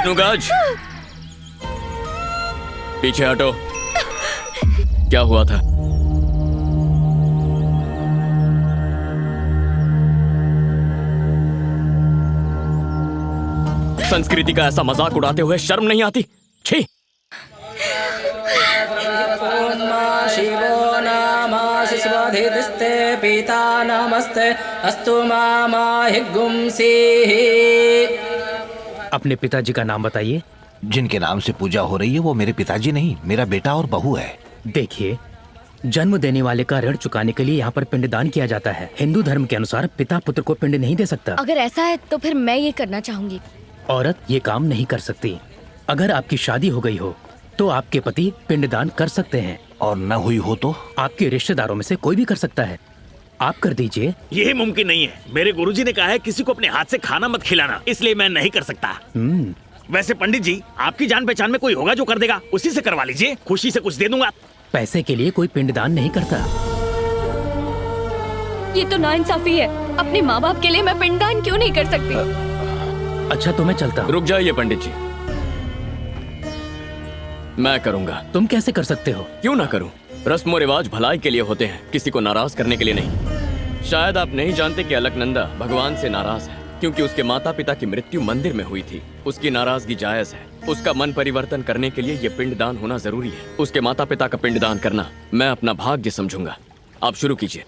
विष्णुगज, पीछे हटो। क्या हुआ था? संस्कृति का ऐसा मजाक उड़ाते हुए शर्म नहीं आती? छी! शिवो नामासि स्वधिस्ते पिता नमस्ते अस्तु मामाहिगुंसी। अपने पिताजी का नाम बताइए। जिनके नाम से पूजा हो रही है वो मेरे पिताजी नहीं, मेरा बेटा और बहू है। देखिए, जन्म देने वाले का ऋण चुकाने के लिए यहाँ पर पिंडदान किया जाता है। हिंदू धर्म के अनुसार पिता पुत्र को पिंड नहीं दे सकता। अगर ऐसा है तो फिर मैं ये करना चाहूंगी। औरत ये काम नहीं कर सकती। अगर आपकी शादी हो गई हो तो आपके पति पिंडदान कर सकते हैं। और न हुई हो तो? आपके रिश्तेदारों में से कोई भी कर सकता है। आप कर दीजिए। यही मुमकिन नहीं है। मेरे गुरुजी ने कहा है किसी को अपने हाथ से खाना मत खिलाना, इसलिए मैं नहीं कर सकता। वैसे पंडित जी, आपकी जान पहचान में कोई होगा जो कर देगा, उसी से करवा लीजिए, खुशी से कुछ दे दूंगा। पैसे के लिए कोई पिंडदान नहीं करता। ये तो नाइंसाफी है। अपने माँ बाप के लिए मैं पिंडदान क्यों नहीं कर सकती? अच्छा तो मैं चलता हूँ। रुक जाइए पंडित जी, मैं करूंगा। तुम कैसे कर सकते हो? क्यों ना करूं? रस्म रिवाज भलाई के लिए होते हैं, किसी को नाराज करने के लिए नहीं। शायद आप नहीं जानते कि अलकनंदा भगवान से नाराज है क्योंकि उसके माता पिता की मृत्यु मंदिर में हुई थी। उसकी नाराजगी जायज है। उसका मन परिवर्तन करने के लिए ये पिंडदान होना जरूरी है। उसके माता पिता का पिंडदान करना मैं अपना भाग्य समझूंगा। आप शुरू कीजिए।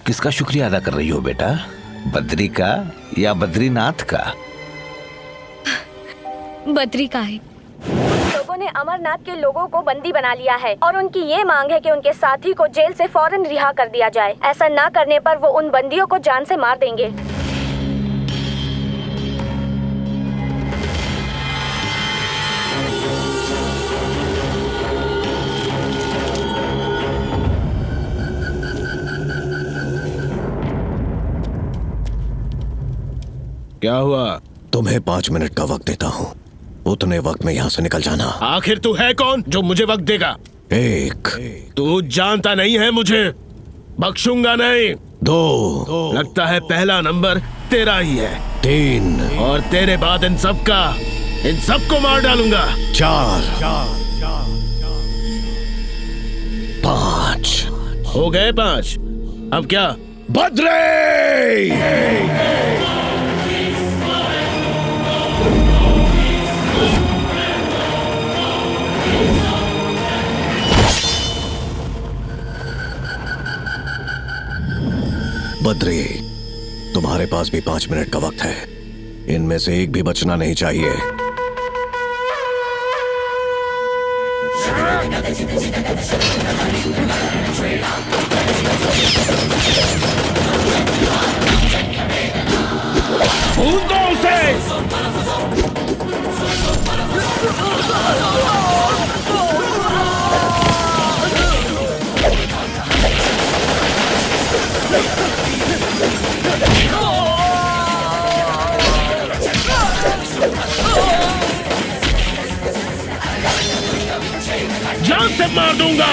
किसका शुक्रिया अदा कर रही हो बेटा? बद्री का या बद्रीनाथ का? बद्री का है। लोगों ने अमरनाथ के लोगों को बंदी बना लिया है और उनकी ये मांग है कि उनके साथी को जेल से फौरन रिहा कर दिया जाए। ऐसा ना करने पर वो उन बंदियों को जान से मार देंगे। क्या हुआ? तुम्हें 5 मिनट का वक्त देता हूँ। उतने वक्त में यहाँ से निकल जाना। आखिर तू है कौन जो मुझे वक्त देगा? 1 तू जानता नहीं है मुझे, बख्शूंगा नहीं। 2 लगता है पहला नंबर तेरा ही है। 3 और तेरे बाद इन सबको मार डालूंगा। 4 5 हो गए 5। अब क्या? बद्री! बद्री, तुम्हारे पास भी 5 मिनट का वक्त है। इनमें से एक भी बचना नहीं चाहिए। भूल दो उसे। जान से मार दूंगा।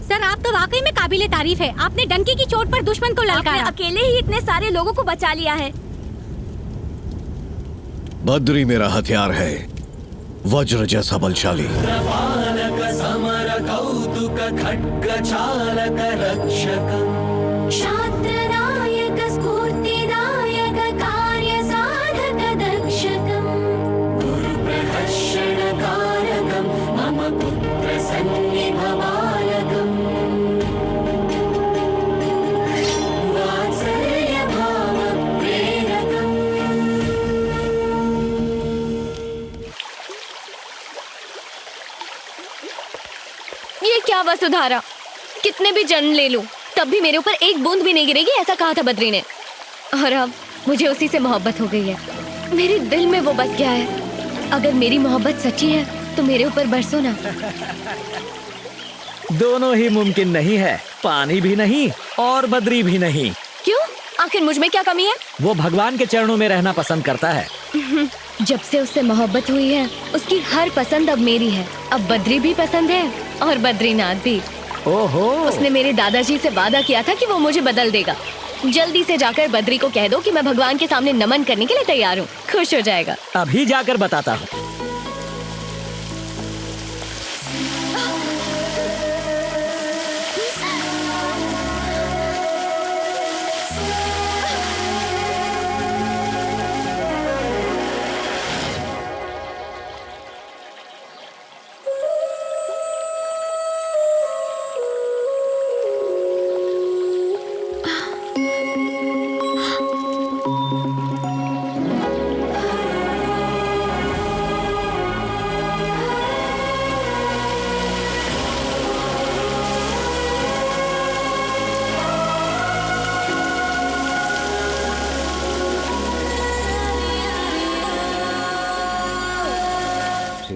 सर आप तो वाकई में काबिले तारीफ है। आपने डंकी की चोट पर दुश्मन को ललकारा। अकेले ही इतने सारे लोगों को बचा लिया है। बद्री मेरा हथियार है, वज्र जैसा बलशाली। शास्त्रनायक स्फूर्तिदायक कार्य साधक दक्षकम् गुरुप्रहर्षणकारकम् मम पुत्र सन्निभवालकम् वात्सल्यभाव प्रेरकम्। ये क्या वसुधारा, कितने भी जन्म ले लूं तब भी मेरे ऊपर एक बूंद भी नहीं गिरेगी, ऐसा कहा था बद्री ने। और अब मुझे उसी से मोहब्बत हो गई है। मेरे दिल में वो बस गया है। अगर मेरी मोहब्बत सच्ची है तो मेरे ऊपर बरसो ना। दोनों ही मुमकिन नहीं है, पानी भी नहीं और बद्री भी नहीं। क्यों? आखिर मुझ में क्या कमी है? वो भगवान के चरणों में रहना पसंद करता है। जब से उससे मोहब्बत हुई है उसकी हर पसंद अब मेरी है। अब बद्री भी पसंद है और बद्रीनाथ भी। ओहो, उसने मेरे दादाजी से वादा किया था कि वो मुझे बदल देगा। जल्दी से जाकर बद्री को कह दो कि मैं भगवान के सामने नमन करने के लिए तैयार हूँ। खुश हो जाएगा। अभी जाकर बताता हूँ।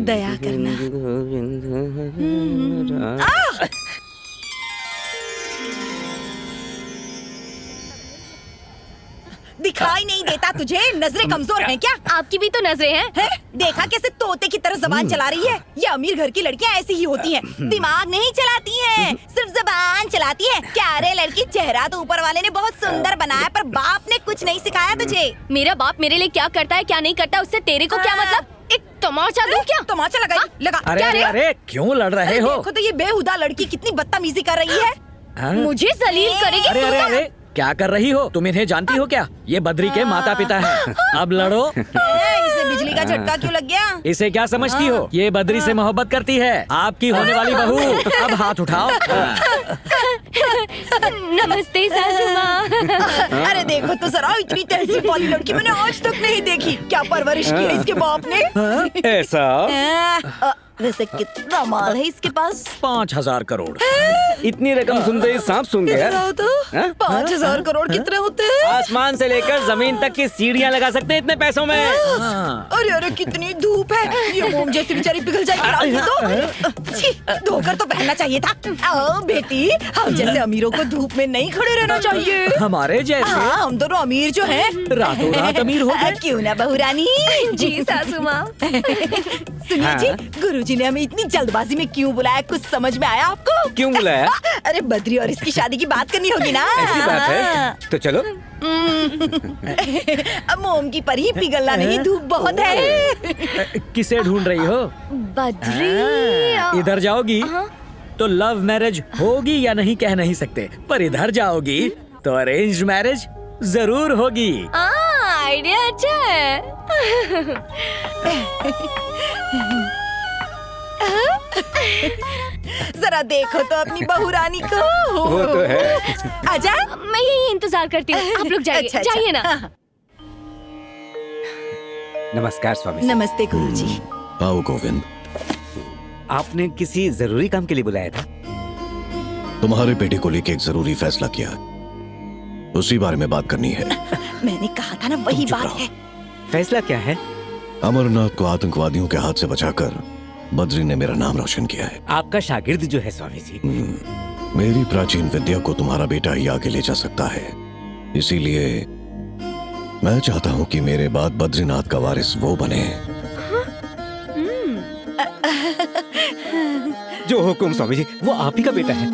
दया करना। दिखाई नहीं देता तुझे? नजरें कमजोर हैं क्या? आपकी भी तो नजरें हैं। है? देखा कैसे तोते की तरह जबान चला रही है? ये अमीर घर की लड़कियां ऐसी ही होती हैं। दिमाग नहीं चलाती हैं, सिर्फ जबान चलाती हैं। क्या रे लड़की, चेहरा तो ऊपर वाले ने बहुत सुंदर बनाया, पर बाप ने कुछ नहीं सिखाया तुझे। मेरा बाप मेरे लिए क्या करता है क्या नहीं करता उससे तेरे को क्या मतलब? एक तमाचा दूं क्या? तमाचा लगा। अरे क्या अरे रे? अरे, क्यों लड़ रहे हो? देखो तो ये बेहुदा लड़की कितनी बदतमीजी कर रही है। हाँ? मुझे जलील करेगी? अरे अरे अरे, क्या कर रही हो तुम? इन्हें जानती हो क्या? ये बद्री के माता पिता हैं। अब लड़ो। इसे बिजली का झटका क्यों लग गया? इसे क्या समझती हो? ये बद्री से मोहब्बत करती है, आपकी होने वाली बहू। अब हाथ उठाओ। नमस्ते सासू माँ। अरे देखो तो जरा, इतनी तहजीब वाली लड़की मैंने आज तक नहीं देखी। क्या परवरिश की है इसके बाप ने? ऐसा? वैसे कितना माल है इसके पास? 5,000 करोड़। इतनी रकम सुनते ही सांप सूंघ गया। 5,000 करोड़ कितने होते हैं? आसमान से लेकर जमीन तक की सीढ़ियाँ लगा सकते हैं इतने पैसों में। अरे अरे कितनी धूप है, ये मोम जैसी बेचारी पिघल जाएगी। तो धोकर तो पहनना चाहिए था। आओ बेटी, हम जैसे अमीरों को धूप में नहीं खड़े रहना चाहिए। हमारे जैसे? हाँ, हम दोनों अमीर जो हैं रातों रात अमीर हो गए। क्यों ना बहू रानी? जी सासू माँ। सुनिए जी, गुरुजी ने हमें इतनी जल्दबाजी में क्यों बुलाया, कुछ समझ में आया आपको? क्यों बुलाया? अरे बद्री और इसकी शादी की बात करनी होगी ना। ऐसी बात है तो चलो। अब मोम की परी पिघलना नहीं, धूप बहुत है। किसे ढूंढ रही हो? बद्री। इधर जाओगी तो लव मैरिज होगी या नहीं कह नहीं सकते, पर इधर जाओगी तो अरेंज मैरिज जरूर होगी। आइडिया अच्छा है। जरा देखो तो अपनी बहू रानी को। वो तो है। आजा, मैं यही इंतजार करती हूँ, आप लोग जाइए। अच्छा, जाइए ना। नमस्कार स्वामी। नमस्ते गुरुजी। आओ गोविंद। आपने किसी जरूरी काम के लिए बुलाया था? तुम्हारे बेटे को लेकर एक जरूरी फैसला किया, उसी बारे में बात करनी है। मैंने कहा था ना, वही बात है। फैसला क्या है? अमरनाथ को आतंकवादियों के हाथ से बचाकर बद्री ने मेरा नाम रोशन किया है। आपका शागिर्द जो है स्वामी जी, मेरी प्राचीन विद्या को तुम्हारा बेटा ही आगे ले जा सकता है, इसीलिए मैं चाहता हूँ कि मेरे बाद बद्रीनाथ का वारिस वो बने जो हुकुम स्वामी जी, वो आप ही का बेटा है।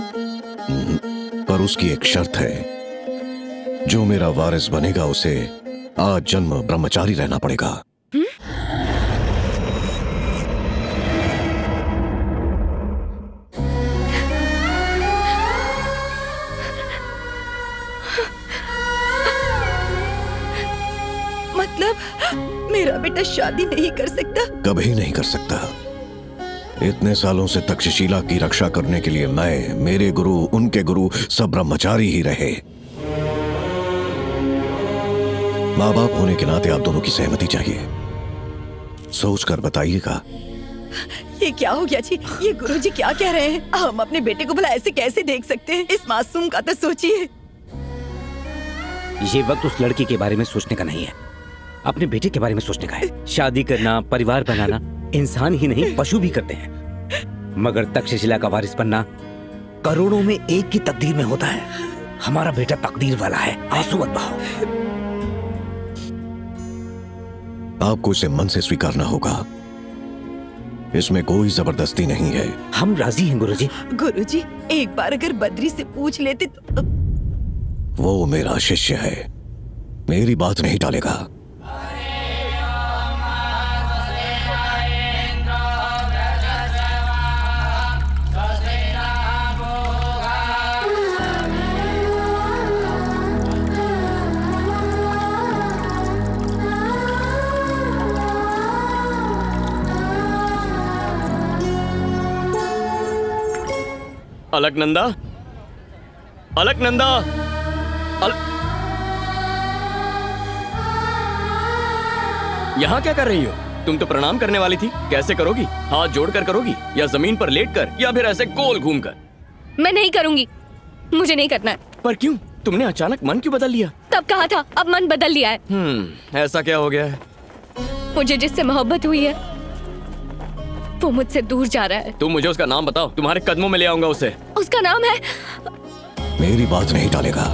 पर उसकी एक शर्त है, जो मेरा वारिस बनेगा उसे आज जन्म ब्रह्मचारी रहना पड़ेगा। मतलब मेरा बेटा शादी नहीं कर सकता? कभी नहीं कर सकता। इतने सालों से तक्षशिला की रक्षा करने के लिए मैं, मेरे गुरु, उनके गुरु सब ब्रह्मचारी ही रहे। माँ बाप होने के नाते आप दोनों की सहमति चाहिए। सोच कर बताइएगा। ये क्या हो गया जी? ये गुरुजी क्या कह रहे हैं? हम अपने बेटे को भला ऐसे कैसे देख सकते हैं? इस मासूम का तो सोचिए। ये वक्त उस लड़की के बारे में सोचने का नहीं है, अपने बेटे के बारे में सोचने का है। शादी करना, परिवार बनाना इंसान ही नहीं पशु भी करते हैं, मगर तक्षशिला का वारिस बनना करोड़ों में एक की तकदीर में होता है। हमारा बेटा तकदीर वाला है, आंसू मत बहाओ। आपको इसे मन से स्वीकारना होगा, इसमें कोई जबरदस्ती नहीं है। हम राजी हैं गुरुजी। गुरुजी, एक बार अगर बद्री से पूछ लेते तो। वो मेरा शिष्य है, मेरी बात नहीं टालेगा। अलकनंदा, अलकनंदा, यहाँ क्या कर रही हो? तुम तो प्रणाम करने वाली थी, कैसे करोगी? हाथ जोड़कर करोगी या जमीन पर लेटकर या फिर ऐसे गोल घूमकर? मैं नहीं करूंगी, मुझे नहीं करना है। पर क्यों? तुमने अचानक मन क्यों बदल लिया? तब कहा था, अब मन बदल लिया है। ऐसा क्या हो गया है? मुझे जिससे मोहब्बत हुई है वो मुझसे दूर जा रहा है। तुम मुझे उसका नाम बताओ, तुम्हारे कदमों में ले आऊंगा उसे। उसका नाम है। मेरी बात नहीं टालेगा।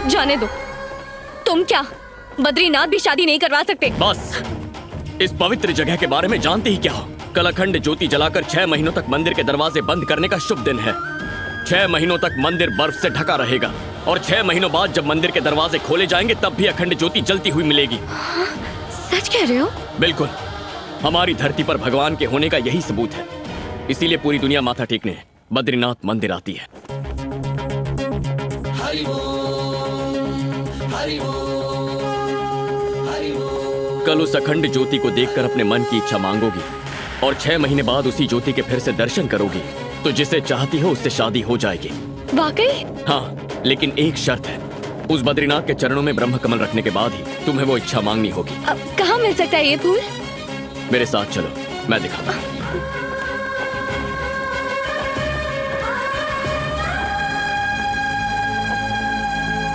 जाने दो। तुम क्या बद्रीनाथ भी शादी नहीं करवा सकते? बस, इस पवित्र जगह के बारे में जानते ही क्या हो? कल अखंड ज्योति जलाकर 6 महीनों तक मंदिर के दरवाजे बंद करने का शुभ दिन है। 6 महीनों तक मंदिर बर्फ से ढका रहेगा और 6 महीनों बाद जब मंदिर के दरवाजे खोले जाएंगे तब भी अखंड ज्योति जलती हुई मिलेगी। सच कह रहे हो? बिल्कुल, हमारी धरती पर भगवान के होने का यही सबूत है। इसीलिए पूरी दुनिया माथा टेकने बद्रीनाथ मंदिर आती है। कल उस अखंड ज्योति को देखकर अपने मन की इच्छा मांगोगी और 6 महीने बाद उसी ज्योति के फिर से दर्शन करोगी तो जिसे चाहती हो उससे शादी हो जाएगी। वाकई? हाँ, लेकिन एक शर्त है, उस बद्रीनाथ के चरणों में ब्रह्म कमल रखने के बाद ही तुम्हें वो इच्छा मांगनी होगी। अब कहाँ मिल सकता है ये फूल? मेरे साथ चलो, मैं दिखाता हूँ।